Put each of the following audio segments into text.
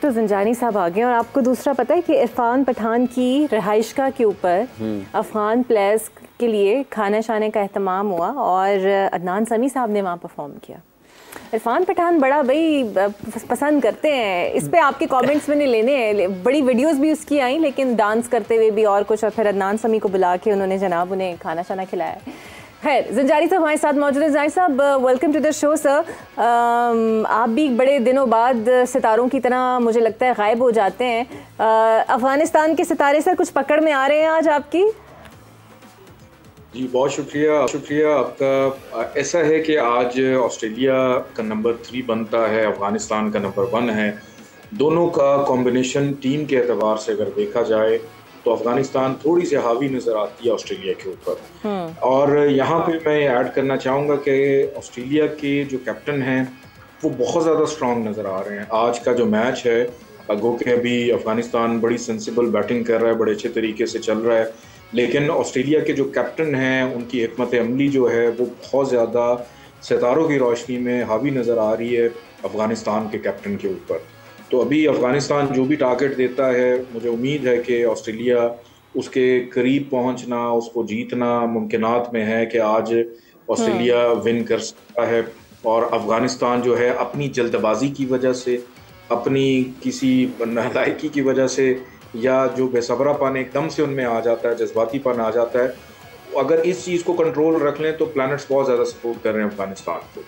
तो ज़ंजानी साहब आ गए और आपको दूसरा पता है कि इरफान पठान की रिहाइशगाह के ऊपर अफ़गान प्लेयर्स के लिए खाना शाने का एहतमाम हुआ और अदनान समी साहब ने वहाँ परफॉर्म किया। इरफान पठान बड़ा भाई पसंद करते हैं, इस पे आपके कमेंट्स मैंने लेने हैं, बड़ी वीडियोस भी उसकी आई, लेकिन डांस करते हुए भी और कुछ, और फिर अदनान समी को बुला के उन्होंने जनाब उन्हें खाना शाना खिलाया। खैर, ज़ंजानी साहब हमारे साथ मौजूद है। ज़ंजानी साहब, welcome to the show sir. आप भी बड़े दिनों बाद सितारों की तरह मुझे लगता है गायब हो जाते हैं। अफ़गानिस्तान के सितारे सर कुछ पकड़ में आ रहे हैं आज आपकी? जी बहुत शुक्रिया आपका। ऐसा है कि आज ऑस्ट्रेलिया का नंबर 3 बनता है, अफ़गानिस्तान का नंबर 1 है। दोनों का कॉम्बिनेशन टीम के एतबार से अगर देखा जाए तो अफ़गानिस्तान थोड़ी सी हावी नज़र आती है ऑस्ट्रेलिया के ऊपर। और यहाँ पे मैं ऐड करना चाहूँगा कि ऑस्ट्रेलिया के जो कैप्टन हैं वो बहुत ज़्यादा स्ट्रॉन्ग नज़र आ रहे हैं। आज का जो मैच है, गो के अभी अफ़गानिस्तान बड़ी सेंसिबल बैटिंग कर रहा है, बड़े अच्छे तरीके से चल रहा है, लेकिन ऑस्ट्रेलिया के जो कैप्टन हैं उनकी हिकमत अमली जो है वो बहुत ज़्यादा सितारों की रोशनी में हावी नज़र आ रही है अफ़गानिस्तान के कैप्टन के ऊपर। तो अभी अफ़गानिस्तान जो भी टारगेट देता है, मुझे उम्मीद है कि ऑस्ट्रेलिया उसके करीब पहुंचना, उसको जीतना मुमकिनात में है कि आज ऑस्ट्रेलिया विन कर सकता है। और अफ़गानिस्तान जो है अपनी जल्दबाजी की वजह से, अपनी किसी नालायकी की वजह से, या जो बेसब्रापन एकदम से उनमें आ जाता है, जज्बातीपन आ जाता है, अगर इस चीज़ को कंट्रोल रख लें तो प्लैनेट्स बहुत ज़्यादा सपोर्ट कर रहे हैं अफ़गानिस्तान को।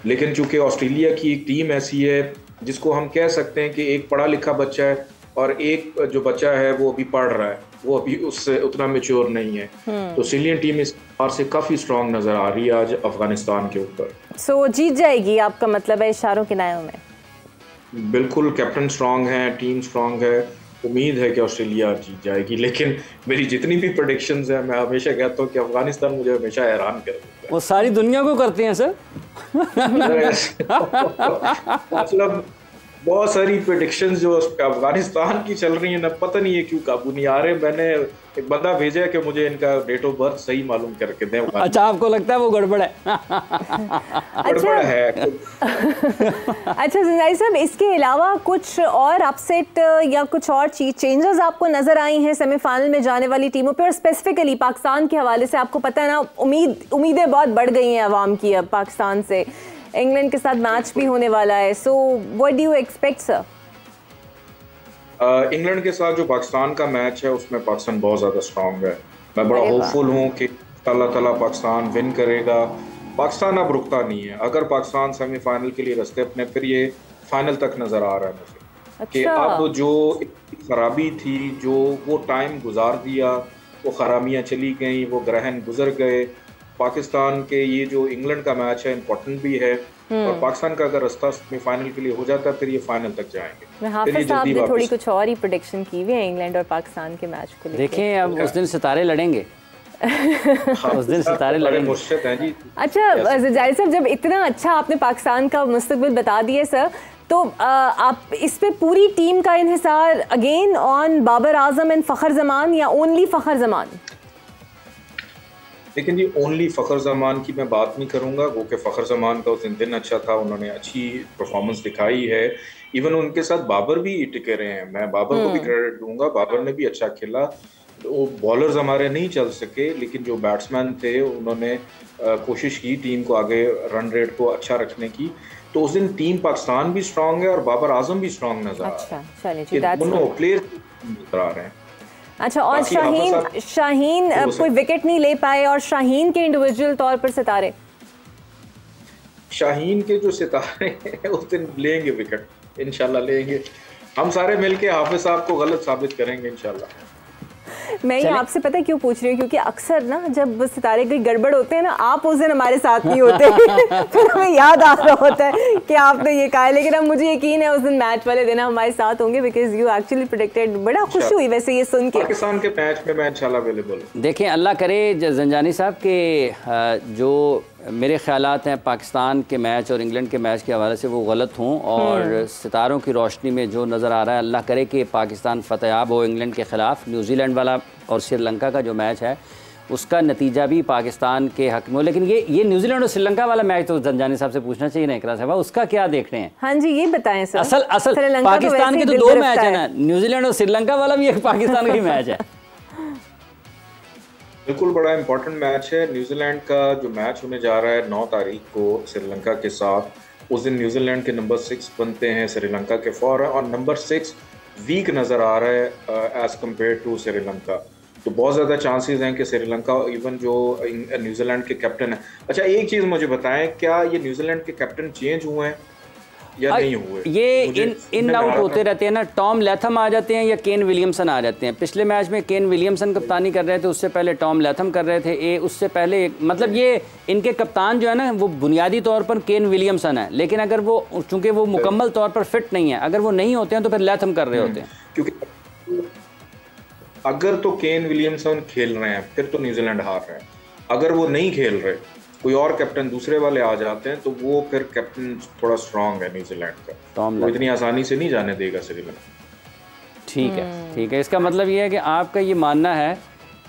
लेकिन चूंकि ऑस्ट्रेलिया की एक टीम ऐसी है जिसको हम कह सकते हैं कि एक पढ़ा लिखा बच्चा है और एक जो बच्चा है वो अभी पढ़ रहा है, वो अभी उससे उतना मैच्योर नहीं है। तो ऑस्ट्रेलियन टीम इस बार से काफ़ी स्ट्रॉन्ग नज़र आ रही है आज अफ़गानिस्तान के ऊपर। सो जीत जाएगी आपका मतलब है इशारों के नायों में? बिल्कुल, कैप्टन स्ट्रॉन्ग है, टीम स्ट्रॉन्ग है, उम्मीद है कि ऑस्ट्रेलिया जीत जाएगी। लेकिन मेरी जितनी भी प्रेडिक्शंस हैं, मैं हमेशा कहता हूँ कि अफगानिस्तान मुझे हमेशा हैरान कर देता है। वो सारी दुनिया को करते हैं सर। मतलब बहुत सारी प्रेडिक्शंस जो अफगानिस्तान की चल रही है ना, पता नहीं है क्यों काबू नहीं आ रहे। मैंने एक बंदा भेजा है कि मुझे इनका डेट ऑफ बर्थ सही मालूम करके दें। अच्छा, आपको लगता है वो गड़बड़ है? गड़बड़ है। अच्छा ज़ंजानी साहब, इसके अलावा कुछ और अपसेट या कुछ और चेंजेस आपको नजर आई हैं सेमीफाइनल में जाने वाली टीमों पे? और स्पेसिफिकली पाकिस्तान के हवाले से आपको पता है ना, उम्मीदें बहुत बढ़ गई हैं अवाम की अब पाकिस्तान से। इंग्लैंड के साथ मैच भी होने वाला है, so what do you expect sir? England के साथ जो पाकिस्तान का मैच है उसमें पाकिस्तान बहुत ज़्यादा स्ट्रॉन्ग है। मैं बड़ा होपफुल हूँ कि अल्लाह ताला पाकिस्तान विन करेगा। पाकिस्तान अब रुकता नहीं है। अगर पाकिस्तान सेमीफाइनल के लिए रास्ते अपने, फिर ये फाइनल तक नज़र आ रहा है मुझे। कि अब जो खराबी थी, जो वो टाइम गुजार दिया, वो खराबियाँ चली गई, वो ग्रहण गुजर गए। पाकिस्तान के ये जो इंग्लैंड का मैच है इम्पोर्टेंट भी है, और पाकिस्तान का अगर रास्ता सेमीफाइनल के लिए हो जाता है फिर ये फाइनल तक जाएंगे। हाफिज साहब ने थोड़ी कुछ और ही प्रेडिक्शन की हुई है इंग्लैंड और पाकिस्तान के मैच को लेकर। देखें अब उस दिन सितारे लड़ेंगे। उस दिन सितारे लड़ेंगे। मुश्किल है जी। अच्छा ज़ंजानी साहब, जब इतना अच्छा आपने पाकिस्तान का मुस्तकबिल बता दिया सर, तो आप इस पे पूरी टीम का इन्हिसार again on Babar Azam and Fakhar Zaman या ओनली फ़खर जमान? लेकिन जी ओनली फ़खर ज़मान की मैं बात नहीं करूंगा। वो कि फ़खर ज़मान का उस दिन अच्छा था, उन्होंने अच्छी परफॉर्मेंस दिखाई है। इवन उनके साथ बाबर भी टिके रहे हैं, मैं बाबर को भी क्रेडिट दूंगा, बाबर ने भी अच्छा खेला। वो बॉलर्स हमारे नहीं चल सके, लेकिन जो बैट्समैन थे उन्होंने कोशिश की टीम को आगे रन रेट को अच्छा रखने की। तो उस दिन टीम पाकिस्तान भी स्ट्रांग है और बाबर आजम भी स्ट्रांग नजर आ रहा है। दोनों प्लेयर नजर आ रहे हैं। अच्छा, और शाहीन कोई विकेट नहीं ले पाए, और शाहीन के इंडिविजुअल तौर पर सितारे? शाहीन के जो सितारे हैं उस दिन लेंगे विकेट, इंशाल्लाह लेंगे। हम सारे मिलके हाफिज साहब को गलत साबित करेंगे इंशाल्लाह। मैं ये आपसे पता है क्यों पूछ रही हूँ, क्योंकि अक्सर ना जब सितारे कोई गड़बड़ होते हैं ना, आप उस दिन हमारे साथ नहीं होते। फिर हमें याद आ रहा होता है कि आपने ये कहा है, लेकिन अब मुझे यकीन है उस दिन मैच वाले दिन हमारे साथ होंगे, बिकॉज यू एक्चुअली प्रेडिक्टेड। बड़ा खुशी हुई वैसे ये सुन के। पाकिस्तान के मैच में मैं इंशाल्लाह अवेलेबल। देखें, अल्लाह करे ज़ंजानी साहब के जो मेरे ख्यालात हैं पाकिस्तान के मैच और इंग्लैंड के मैच के हवाले से वो गलत हों, और सितारों की रोशनी में जो नज़र आ रहा है, अल्लाह करे कि पाकिस्तान फतेहाब हो इंग्लैंड के ख़िलाफ़। न्यूजीलैंड वाला और श्रीलंका का जो मैच है उसका नतीजा भी पाकिस्तान के हक में हो। लेकिन ये न्यूजीलैंड और श्रीलंका वाला मैच तो जंजानी साहब से पूछना चाहिए ना इकरा साहब, उसका क्या देख रहे हैं? हाँ जी, ये बताएं सर। असल पाकिस्तान के तो 2 मैच है ना, न्यूजीलैंड और श्रीलंका वाला भी एक पाकिस्तान का ही मैच है। बिल्कुल, बड़ा इंपॉर्टेंट मैच है। न्यूजीलैंड का जो मैच होने जा रहा है 9 तारीख को श्रीलंका के साथ, उस दिन न्यूजीलैंड के नंबर 6 बनते हैं श्रीलंका के फौरन, और नंबर 6 वीक नज़र आ रहा है एज कम्पेयर टू श्रीलंका। तो बहुत ज़्यादा चांसेस हैं कि श्रीलंका, इवन जो न्यूजीलैंड के कैप्टन है। अच्छा, एक चीज़ मुझे बताएं, क्या ये न्यूजीलैंड के कैप्टन चेंज हुए हैं या नहीं हुए? ये इन आउट होते रहते हैं ना। टॉम लैथम आ जाते हैं या केन विलियमसन आ जाते हैं। पिछले मैच में केन विलियमसन कप्तानी कर रहे थे, उससे पहले टॉम लैथम कर रहे थे, उससे पहले मतलब ये इनके कप्तान जो है ना वो बुनियादी तौर पर केन विलियमसन है, लेकिन अगर वो चूंकि वो मुकम्मल तौर पर फिट नहीं है, अगर वो नहीं होते हैं तो फिर लैथम कर रहे होते हैं। क्योंकि अगर तो केन विलियमसन खेल रहे हैं फिर तो न्यूजीलैंड हार रहे हैं, अगर वो नहीं खेल रहे, कोई और कैप्टन दूसरे वाले आ जाते हैं, तो वो फिर कैप्टन थोड़ा स्ट्रांग है न्यूजीलैंड का, वो इतनी आसानी से नहीं जाने देगा श्रीलंका। ठीक है। इसका मतलब ये है कि आपका ये मानना है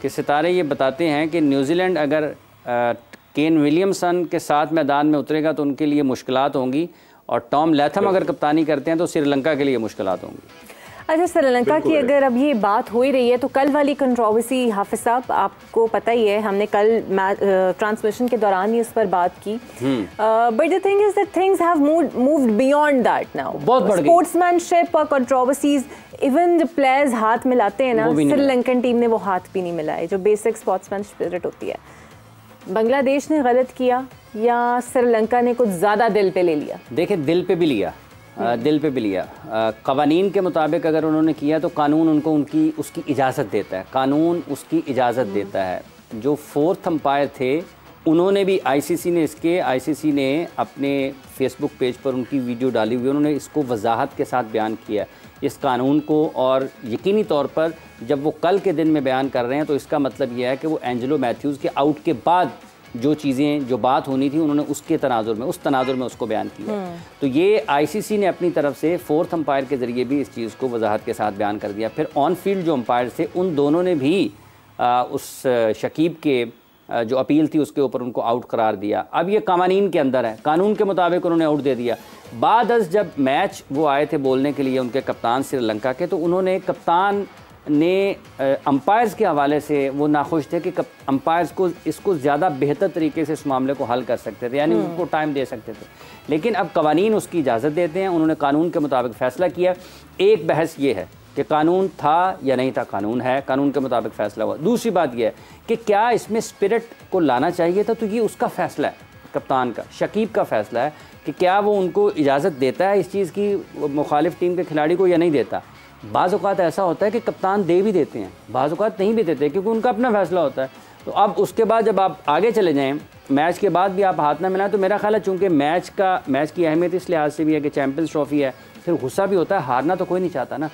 कि सितारे ये बताते हैं कि न्यूजीलैंड अगर केन विलियमसन के साथ मैदान में उतरेगा तो उनके लिए मुश्किलात होंगी, और टॉम लैथम अगर कप्तानी करते हैं तो श्रीलंका के लिए मुश्किलात होंगी। अच्छा, श्रीलंका की अगर अब ये बात हो ही रही है तो कल वाली कंट्रोवर्सी, हाफिज साहब आपको पता ही है, हमने कल ट्रांसमिशन के दौरान ही उस पर बात की, but the thing is that things have moved beyond that now. बहुत बढ़ गई स्पोर्ट्समैनशिप और कंट्रोवर्सीज, इवन जो प्लेयर्स हाथ मिलाते हैं ना, श्रीलंकन टीम ने वो हाथ भी नहीं मिलाए, जो बेसिक स्पोर्ट्समैन स्पिरिट होती है। बांग्लादेश ने गलत किया या श्रीलंका ने कुछ ज़्यादा दिल पे ले लिया? देखिए, दिल पे भी लिया। कवानीन के मुताबिक अगर उन्होंने किया तो कानून उनको उसकी इजाज़त देता है, कानून उसकी इजाज़त देता है। जो 4th अंपायर थे उन्होंने भी आईसीसी ने अपने फेसबुक पेज पर उनकी वीडियो डाली हुई, उन्होंने इसको वजाहत के साथ बयान किया इस कानून को, और यकीनी तौर पर जब वो कल के दिन में बयान कर रहे हैं तो इसका मतलब यह है कि वो एंजेलो मैथ्यूज़ के आउट के बाद जो बात होनी थी उन्होंने उस तनाजुर में उसको बयान किया। तो ये आईसीसी ने अपनी तरफ से 4th अंपायर के ज़रिए भी इस चीज़ को वजाहत के साथ बयान कर दिया। फिर ऑन फील्ड जो अंपायर थे उन दोनों ने भी उस शकीब के जो अपील थी उसके ऊपर उनको आउट करार दिया। अब ये कवानीन के अंदर है, कानून के मुताबिक उन्होंने आउट दे दिया। बाद जब मैच वो आए थे बोलने के लिए उनके कप्तान श्रीलंका के, तो उन्होंने कप्तान ने अंपायर्स के हवाले से वो नाखुश थे कि अंपायर्स को इसको ज़्यादा बेहतर तरीके से इस मामले को हल कर सकते थे, यानी उनको टाइम दे सकते थे। लेकिन अब कवानीन उसकी इजाज़त देते हैं, उन्होंने कानून के मुताबिक फ़ैसला किया। एक बहस ये है कि कानून था या नहीं था, कानून है, कानून के मुताबिक फ़ैसला हुआ। दूसरी बात यह है कि क्या इसमें स्पिरिट को लाना चाहिए था, तो ये उसका फ़ैसला है, कप्तान का, शकीब का फ़ैसला है कि क्या वो उनको इजाज़त देता है इस चीज़ की मुखालिफ टीम के खिलाड़ी को या नहीं देता। बाज़ औक़ात ऐसा होता है कि कप्तान दे भी देते हैं, बाज़ औक़ात नहीं भी देते, क्योंकि उनका अपना फ़ैसला होता है। तो अब उसके बाद जब आप आगे चले जाएँ, मैच के बाद भी आप हाथ ना मिलाएं, तो मेरा ख्याल है चूँकि मैच की अहमियत इस लिहाज से भी है कि चैम्पियंस ट्रॉफ़ी है, फिर गुस्सा भी होता है, हारना तो कोई नहीं चाहता ना।